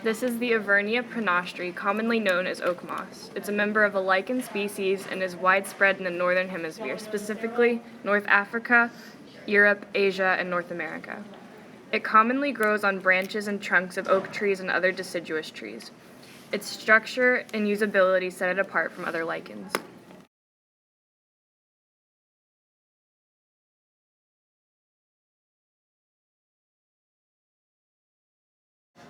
This is the Avernia prenastri, commonly known as oak moss. It's a member of a lichen species and is widespread in the northern hemisphere, specifically North Africa, Europe, Asia, and North America. It commonly grows on branches and trunks of oak trees and other deciduous trees. Its structure and usability set it apart from other lichens.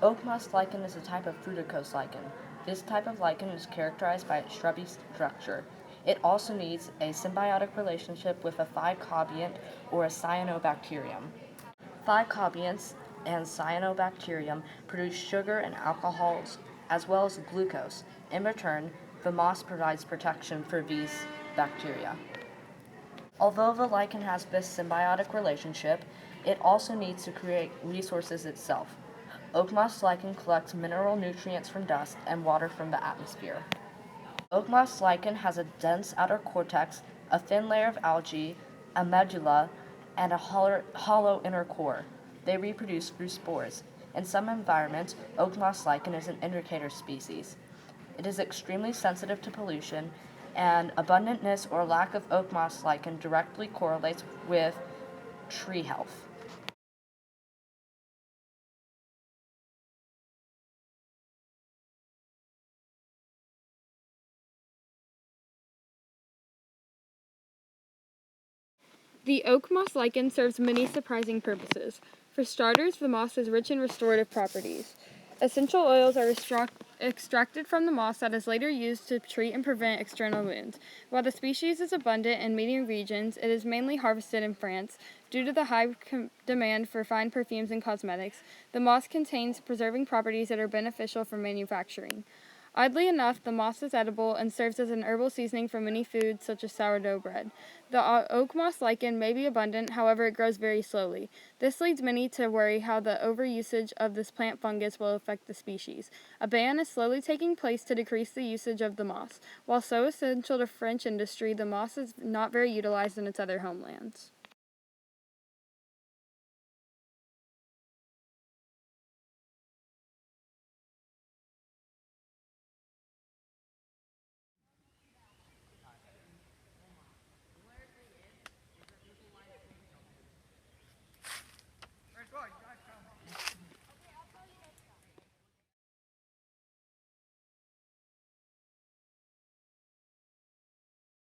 Oak moss lichen is a type of fruticose lichen. This type of lichen is characterized by its shrubby structure. It also needs a symbiotic relationship with a phycobiont or a cyanobacterium. Phycobionts and cyanobacterium produce sugar and alcohols as well as glucose. In return, the moss provides protection for these bacteria. Although the lichen has this symbiotic relationship, it also needs to create resources itself. Oak moss lichen collects mineral nutrients from dust and water from the atmosphere. Oak moss lichen has a dense outer cortex, a thin layer of algae, a medulla, and a hollow inner core. They reproduce through spores. In some environments, oak moss lichen is an indicator species. It is extremely sensitive to pollution, and abundantness or lack of oak moss lichen directly correlates with tree health. The oak moss lichen serves many surprising purposes. For starters, the moss is rich in restorative properties. Essential oils are extracted from the moss that is later used to treat and prevent external wounds. While the species is abundant in many regions, it is mainly harvested in France. Due to the high demand for fine perfumes and cosmetics, the moss contains preserving properties that are beneficial for manufacturing. Oddly enough, the moss is edible and serves as an herbal seasoning for many foods such as sourdough bread. The oak moss lichen may be abundant, however, it grows very slowly. This leads many to worry how the overusage of this plant fungus will affect the species. A ban is slowly taking place to decrease the usage of the moss. While so essential to French industry, the moss is not very utilized in its other homelands.